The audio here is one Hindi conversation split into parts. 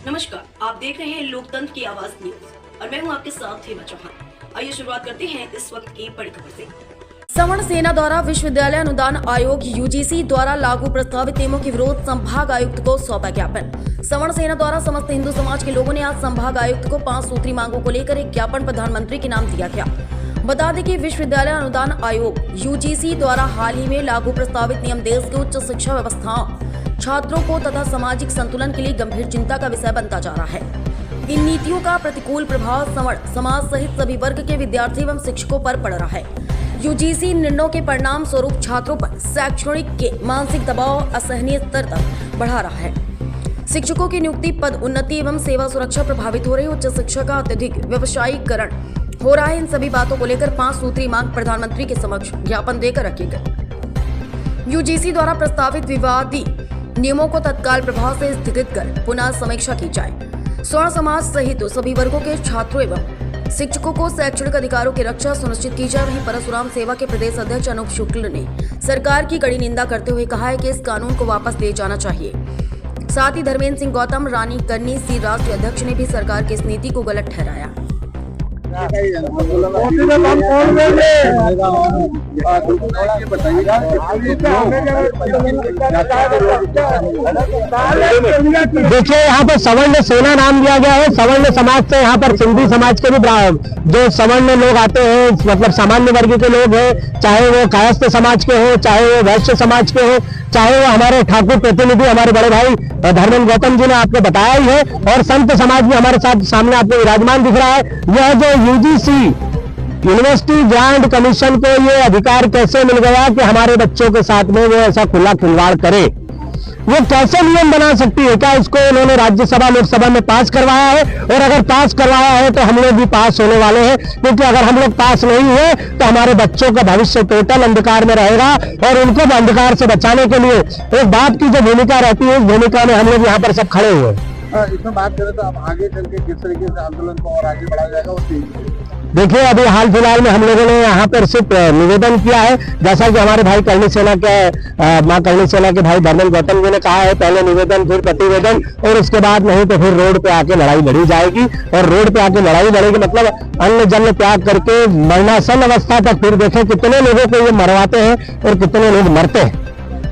नमस्कार, आप देख रहे हैं लोकतंत्र की आवाज न्यूज और मैं हूं आपके साथ हेमा चौहान। आइए शुरुआत करते हैं इस वक्त की बड़ी खबर से। सवर्ण सेना द्वारा विश्वविद्यालय अनुदान आयोग यूजीसी द्वारा लागू प्रस्तावित नियमों के विरोध संभाग आयुक्त को सौंपा ज्ञापन। सवर्ण सेना द्वारा समस्त हिंदू समाज के लोगों ने आज संभाग आयुक्त को 5 सूत्री मांगों को लेकर एक ज्ञापन प्रधानमंत्री के नाम दिया गया। बता दें कि विश्वविद्यालय अनुदान आयोग यूजीसी द्वारा हाल ही में लागू प्रस्तावित नियम देश के उच्च शिक्षा व्यवस्थाओं, छात्रों को तथा सामाजिक संतुलन के लिए गंभीर चिंता का विषय बनता जा रहा है। इन नीतियों का प्रतिकूल प्रभाव सवर्ण समाज सहित सभी वर्ग के विद्यार्थी एवं शिक्षकों पर पड़ रहा है। यूजीसी निर्णयों के परिणाम स्वरूप छात्रों पर शैक्षणिक के मानसिक दबाव असहनीय स्तर तक बढ़ा रहा है। शिक्षकों की नियुक्ति, पद उन्नति एवं सेवा सुरक्षा प्रभावित हो रही, उच्च शिक्षा का अत्यधिक व्यवसायीकरण हो रहा है। इन सभी बातों को लेकर 5 सूत्री मांग प्रधानमंत्री के समक्ष ज्ञापन देकर रखी गई। यूजीसी द्वारा प्रस्तावित विवादी नियमों को तत्काल प्रभाव से स्थगित कर पुनः समीक्षा की जाए। स्वर्ण समाज सहित सभी वर्गों के छात्रों एवं शिक्षकों को शैक्षणिक अधिकारों की रक्षा सुनिश्चित की जाए। वहीं परशुराम सेवा के प्रदेश अध्यक्ष अनूप शुक्ल ने सरकार की कड़ी निंदा करते हुए कहा है कि इस कानून को वापस ले जाना चाहिए। साथ ही धर्मेंद्र सिंह गौतम, रानी करनी सी राष्ट्रीय अध्यक्ष ने भी सरकार की इस नीति को गलत ठहराया। देखिए, यहाँ पर सवर्ण सेना नाम दिया गया है। सवर्ण समाज से यहाँ पर सिंधी समाज के भी जो सवर्ण लोग आते हैं, मतलब सामान्य वर्ग के लोग हैं, चाहे वो कायस्थ समाज के हो, चाहे वो वैश्य समाज के हो, चाहे वो हमारे ठाकुर प्रतिनिधि हमारे बड़े भाई धर्मेंद्र गौतम जी ने आपको बताया ही है, और संत समाज भी हमारे साथ सामने आपको विराजमान दिख रहा है। यह जो यूजीसी यूनिवर्सिटी ग्रांट कमीशन को ये अधिकार कैसे मिल गया कि हमारे बच्चों के साथ में वो ऐसा खुला खिलवाड़ करे? वो कैसे नियम बना सकती है? क्या इसको उन्होंने राज्यसभा लोकसभा में पास करवाया है? और अगर पास करवाया है तो हम लोग भी पास होने वाले हैं, क्योंकि अगर हम लोग पास नहीं हुए तो हमारे बच्चों का भविष्य टोटल अंधकार में रहेगा। और उनको अंधकार से बचाने के लिए एक बाप की जो भूमिका रहती है, उस भूमिका में हम लोग यहाँ पर सब खड़े हुए हैं। इसमें बात करें तो अब आगे चल के किस तरीके से आंदोलन को और आगे बढ़ाया जाएगा उसकी? देखिए, अभी हाल फिलहाल में हम लोगों ने यहाँ पर सिर्फ निवेदन किया है, जैसा कि हमारे भाई करणी सेना के मां करणी सेना के भाई धर्मेंद्र गौतम जी ने कहा है, पहले निवेदन फिर प्रतिवेदन, और उसके बाद नहीं तो फिर रोड पे आके लड़ाई लड़ी जाएगी। और रोड पे आके लड़ाई लड़ेगी मतलब अन्न जन्म त्याग करके मरणासन अवस्था तक। फिर देखें कितने लोगों को ये मरवाते हैं और कितने लोग मरते हैं।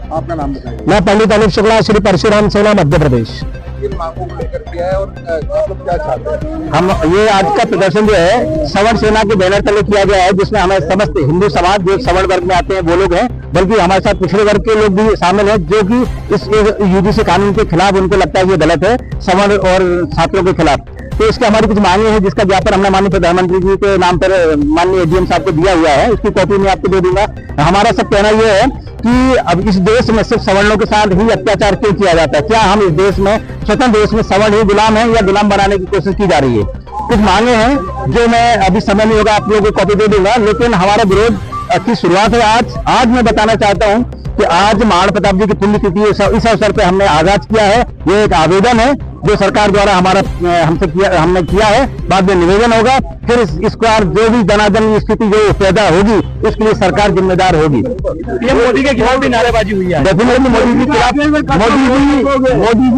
आपका नाम बताइए। मैं पंडित अनूप शुक्ला, श्री परशुराम सेना, मध्य प्रदेश। इन मांगों को लेकर किया है और आप लोग क्या चाहते हैं? हम ये आज का प्रदर्शन जो है सवर्ण सेना के बैनर तले किया गया है, जिसमें हमारे समस्त हिंदू समाज जो सवर्ण वर्ग में आते हैं वो लोग हैं, बल्कि हमारे साथ पिछड़े वर्ग के लोग भी शामिल हैं, जो कि इस यूजीसी कानून के खिलाफ उनको लगता है ये गलत है, सवर्ण और छात्रों के खिलाफ। तो इसके हमारी कुछ मांगे हैं, जिसका ज्ञापन हमने माननीय प्रधानमंत्री जी के नाम पर माननीय एडीएम साहब को दिया हुआ है। उसकी कॉपी मैं आपको दे दूंगा। हमारा सब कहना यह है कि अब इस देश में सिर्फ सवर्णों के साथ ही अत्याचार क्यों किया जाता है? क्या हम इस देश में, स्वतंत्र देश में, सवर्ण ही गुलाम है या गुलाम बनाने की कोशिश की जा रही है? कुछ मांगे हैं जो मैं अभी समय नहीं होगा आप लोगों को कॉपी दे दूंगा, लेकिन हमारा विरोध की शुरुआत है आज मैं बताना चाहता हूं कि आज महाराणा प्रताप जी की पुण्यतिथि है। इस अवसर पे हमने आगाज किया है। ये एक आवेदन है जो सरकार द्वारा हमने किया है। बाद में निवेदन होगा, फिर इसका जो भी जनार्दन स्थिति जो पैदा होगी उसके लिए सरकार जिम्मेदार होगी। ये मोदी के खिलाफ भी नारेबाजी हुई है। डेफिनेटली मोदी जी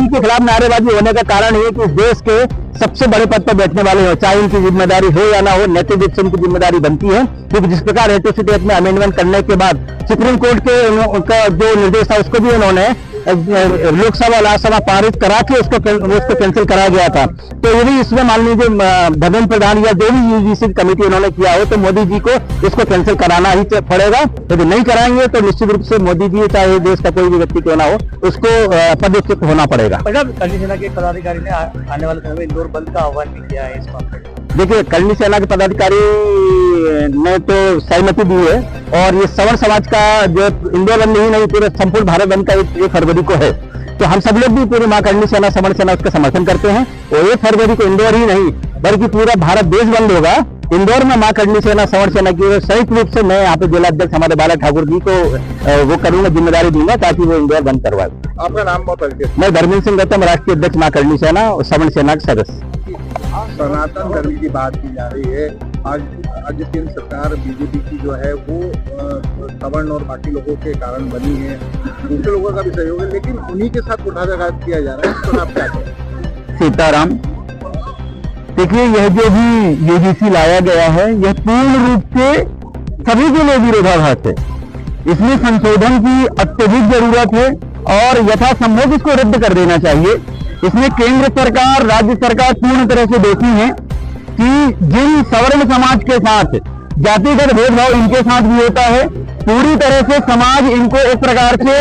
के खिलाफ नारेबाजी होने का कारण ये कि इस देश के सबसे बड़े पद पर बैठने वाले हो, चाहे उनकी जिम्मेदारी हो या ना हो, नैतिक रूप से उनकी जिम्मेदारी बनती है। क्योंकि जिस प्रकार एट्रोसिटी एक्ट में अमेंडमेंट करने के बाद सुप्रीम कोर्ट के उनका जो निर्देश था उसको भी उन्होंने लोकसभा राज्यसभा पारित करा के उसको कैंसिल कराया गया था। तो यदि इसमें मान लीजिए धर्मेंद्र प्रधान या जो भी यूजीसी कमेटी उन्होंने किया हो तो मोदी जी को इसको कैंसिल कराना ही पड़ेगा। यदि नहीं कराएंगे तो निश्चित रूप से मोदी जी चाहे देश का कोई भी व्यक्ति क्यों ना हो उसको पदच्युत होना पड़ेगा। करणी सेना के पदाधिकारी ने आने वाले समय में इंदौर बंद का आह्वान भी किया है। इस पर देखिए, करणी सेना के पदाधिकारी ने तो सहमति दी है, और ये सवर्ण समाज का जो इंदौर बंद ही नहीं पूरे संपूर्ण भारत बंद का 1 फरवरी को है। तो हम सब लोग भी पूरी मां करणी सेना, सवर्ण सेना उसका समर्थन करते हैं। और 1 फरवरी को इंदौर ही नहीं बल्कि पूरा भारत देश बंद होगा। इंदौर में मां करणी सेना, सवर्ण सेना की संयुक्त रूप से मैं यहाँ पे जिलाध्यक्ष हमारे बाला ठाकुर जी को वो करूंगा, जिम्मेदारी दूंगा ताकि वो इंदौर बंद करवाए। आपका नाम बहुत परिचय? मैं धर्मेंद्र सिंह गौतम, राष्ट्रीय अध्यक्ष मां करणी सेना और सवर्ण सेना के सदस्य। सनातन धर्म की बात की जा रही है। आज केंद्र सरकार बीजेपी की जो है वो सवर्ण और बाकी लोगों के कारण बनी है, दूसरे लोगों का भी सहयोग है, लेकिन उन्हीं के साथ कुठाराघात किया जा रहा है। तो आप क्या कहें? सीताराम। देखिए, यह जो भी यूजीसी लाया गया है, यह पूर्ण रूप से सभी के लिए विरोधाभास है। इसमें संशोधन की अत्यधिक जरूरत है और यथासंभव इसको रद्द कर देना चाहिए। इसमें केंद्र सरकार, राज्य सरकार पूर्ण तरह से दोषी है कि जिन सवर्ण समाज के साथ जातिगत भेदभाव इनके साथ भी होता है, पूरी तरह से समाज इनको एक प्रकार से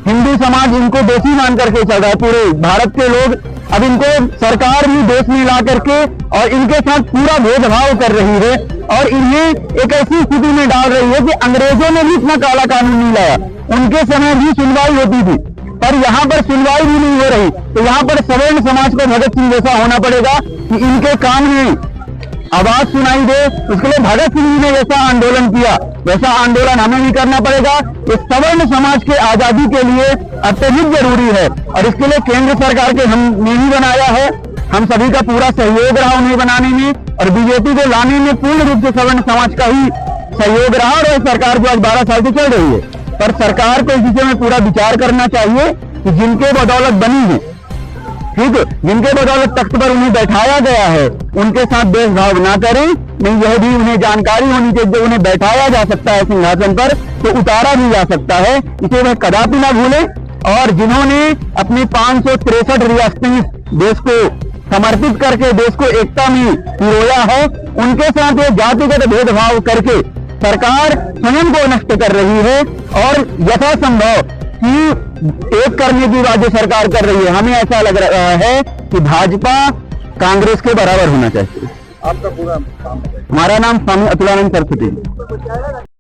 हिंदू समाज इनको दोषी मान करके चल रहा है। पूरे भारत के लोग अब इनको सरकार भी दोष में ला करके और इनके साथ पूरा भेदभाव कर रही है और इन्हें एक ऐसी स्थिति में डाल रही है कि अंग्रेजों ने भी इतना काला कानून नहीं लाया, उनके समय भी सुनवाई होती थी, पर यहाँ पर सुनवाई भी नहीं हो रही। तो यहाँ पर सवर्ण समाज को भगत सिंह जैसा होना पड़ेगा कि इनके कान में आवाज सुनाई दे। उसके लिए भगत सिंह जी ने जैसा आंदोलन किया, वैसा आंदोलन हमें भी करना पड़ेगा। इस सवर्ण समाज के आजादी के लिए अत्यधिक जरूरी है और इसके लिए केंद्र सरकार के हमने ही बनाया है। हम सभी का पूरा सहयोग रहा उन्हें बनाने में और बीजेपी को लाने में पूर्ण रूप से सवर्ण समाज का ही सहयोग रहा। और सरकार जो आज 12 साल से चल रही है, पर सरकार को इस विषय में पूरा विचार करना चाहिए कि जिनके बदौलत बनी है, ठीक है, जिनके बदौलत तख्त पर उन्हें बैठाया गया है, उनके साथ भेदभाव ना करें। नहीं, यह भी उन्हें जानकारी होनी चाहिए, जो उन्हें बैठाया जा सकता है सिंहासन पर तो उतारा भी जा सकता है, इसे वह कदापि ना भूलें। और जिन्होंने अपनी 563 रियासतें देश को समर्पित करके देश को एकता में पिरोया है, उनके साथ ये जातिगत भेदभाव करके सरकार स्वयं को नष्ट कर रही है और यथासंभव कि एक करने की बात जो सरकार कर रही है, हमें ऐसा लग रहा है कि भाजपा कांग्रेस के बराबर होना चाहिए। आपका पूरा नाम? हमारा नाम स्वामी अतुलानंद सरस्वती।